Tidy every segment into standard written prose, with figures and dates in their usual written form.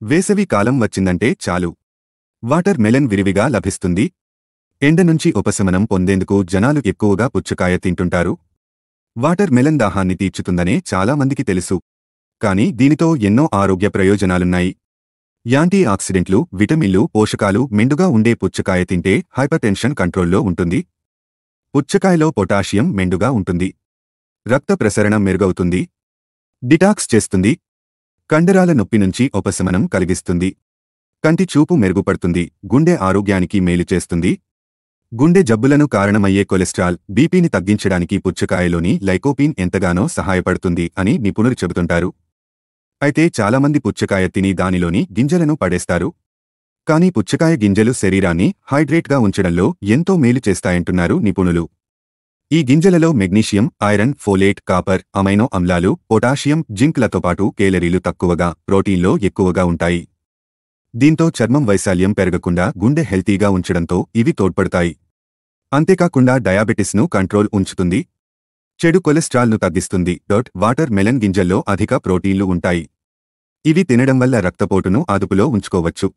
వేసవి కాలం వచ్చిందంటే చాలు వాటర్ మెలన్ విరివిగా లభిస్తుంది. ఎండ నుంచి ఉపశమనం పొందేందుకు జనాలు ఎక్కువగా పుచ్చకాయ తింటుంటారు. వాటర్ మెలన్ దాహాన్ని తీర్చుతుందనే చాలామందికి తెలుసు. కానీ దీనితో ఎన్నో ఆరోగ్య ప్రయోజనాలున్నాయి. యాంటీ ఆక్సిడెంట్లు, విటమిన్లు, పోషకాలు మెండుగా ఉండే పుచ్చకాయ తింటే హైపర్టెన్షన్ కంట్రోల్లో ఉంటుంది. పుచ్చకాయలో పొటాషియం మెండుగా ఉంటుంది. రక్త ప్రసరణ మెరుగవుతుంది. డిటాక్స్ చేస్తుంది. కండరాల నొప్పి నుంచి ఉపశమనం కలిగిస్తుంది. కంటి చూపు మెరుగుపడుతుంది. గుండె ఆరోగ్యానికి మేలు చేస్తుంది. గుండె జబ్బులను కారణమయ్యే కొలెస్ట్రాల్, బీపీని తగ్గించడానికి పుచ్చకాయలోని లైకోపీన్ ఎంతగానో సహాయపడుతుంది అని నిపుణులు చెబుతుంటారు. అయితే చాలామంది పుచ్చకాయ తిని దానిలోని గింజలను పడేస్తారు. కానీ పుచ్చకాయ గింజలు శరీరాన్ని హైడ్రేట్గా ఉంచడంలో ఎంతో మేలు చేస్తాయంటున్నారు నిపుణులు. ఈ గింజలలో magnesium, iron, folate, copper, amino అమ్లాలు, పొటాషియం, జింక్లతో పాటు కేలరీలు తక్కువగా, ప్రోటీన్లో ఎక్కువగా ఉంటాయి. దీంతో చర్మం వైశాల్యం పెరగకుండా గుండె హెల్తీగా ఉంచడంతో ఇవి తోడ్పడతాయి. అంతేకాకుండా డయాబెటిస్ను కంట్రోల్ ఉంచుతుంది. చెడు కొలెస్ట్రాల్ను తగ్గిస్తుంది. వాటర్ మెలన్ గింజల్లో అధిక ప్రోటీన్లు ఉంటాయి. ఇవి తినడం వల్ల రక్తపోటును అదుపులో ఉంచుకోవచ్చు.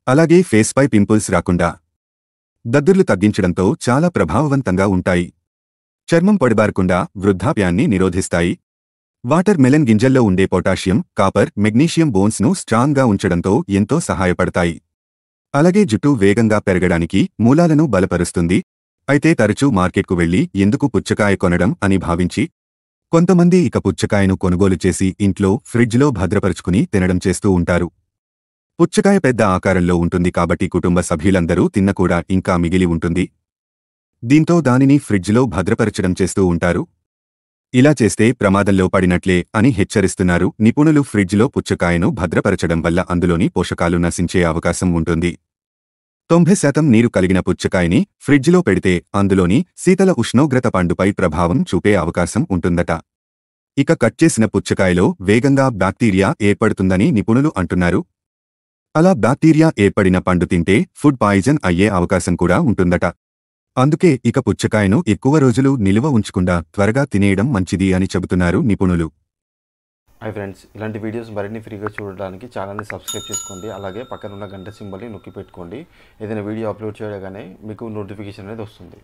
అలాగే ఫేస్పై పింపుల్స్ రాకుండా, దద్దుర్లు తగ్గించడంతో చాలా ప్రభావవంతంగా ఉంటాయి. చర్మం పొడిబారకుండా వృద్ధాప్యాన్ని నిరోధిస్తాయి. వాటర్ మెలన్ గింజల్లో ఉండే పొటాషియం, కాపర్, మెగ్నీషియం బోన్స్ను స్ట్రాంగ్గా ఉంచడంతో ఎంతో సహాయపడతాయి. అలాగే జుట్టు వేగంగా పెరగడానికి మూలాలను బలపరుస్తుంది. అయితే తరచూ మార్కెట్కు వెళ్లి ఎందుకు పుచ్చకాయ కొనడం అని భావించి కొంతమంది ఇక పుచ్చకాయను కొనుగోలు చేసి ఇంట్లో ఫ్రిడ్జ్లో భద్రపరుచుకుని తినడం చేస్తూ ఉంటారు. పుచ్చకాయ పెద్ద ఆకారంలో ఉంటుంది కాబట్టి కుటుంబ సభ్యులందరూ తిన్న కూడా ఇంకా మిగిలి ఉంటుంది. దీంతో దానిని ఫ్రిడ్జ్లో భద్రపరచడం చేస్తూ ఉంటారు. ఇలా చేస్తే ప్రమాదంలో పడినట్లే అని హెచ్చరిస్తున్నారు నిపుణులు. ఫ్రిడ్జ్లో పుచ్చకాయను భద్రపరచడం వల్ల అందులోని పోషకాలు నశించే అవకాశం ఉంటుంది. 90% నీరు కలిగిన పుచ్చకాయని ఫ్రిడ్జ్లో పెడితే అందులోని శీతల ఉష్ణోగ్రత పండుపై ప్రభావం చూపే అవకాశం ఉంటుందట. ఇక కట్ చేసిన పుచ్చకాయలో వేగంగా బ్యాక్టీరియా ఏర్పడుతుందని నిపుణులు అంటున్నారు. అలా బ్యాక్టీరియా ఏర్పడిన పండు తింటే ఫుడ్ పాయిజన్ అయ్యే అవకాశం కూడా ఉంటుందట. అందుకే ఇక పుచ్చకాయను ఎక్కువ రోజులు నిలువ ఉంచకుండా త్వరగా తినేయడం మంచిది అని చెబుతున్నారు నిపుణులు. హాయ్ ఫ్రెండ్స్, ఇలాంటి వీడియోస్ మరిన్ని ఫ్రీగా చూడడానికి ఛానల్ని సబ్స్క్రైబ్ చేసుకోండి. అలాగే పక్కన ఉన్న గంట సింబల్ని నొక్కి పెట్టుకోండి. ఏదైనా వీడియో అప్లోడ్ చేయగానే మీకు నోటిఫికేషన్ అనేది వస్తుంది.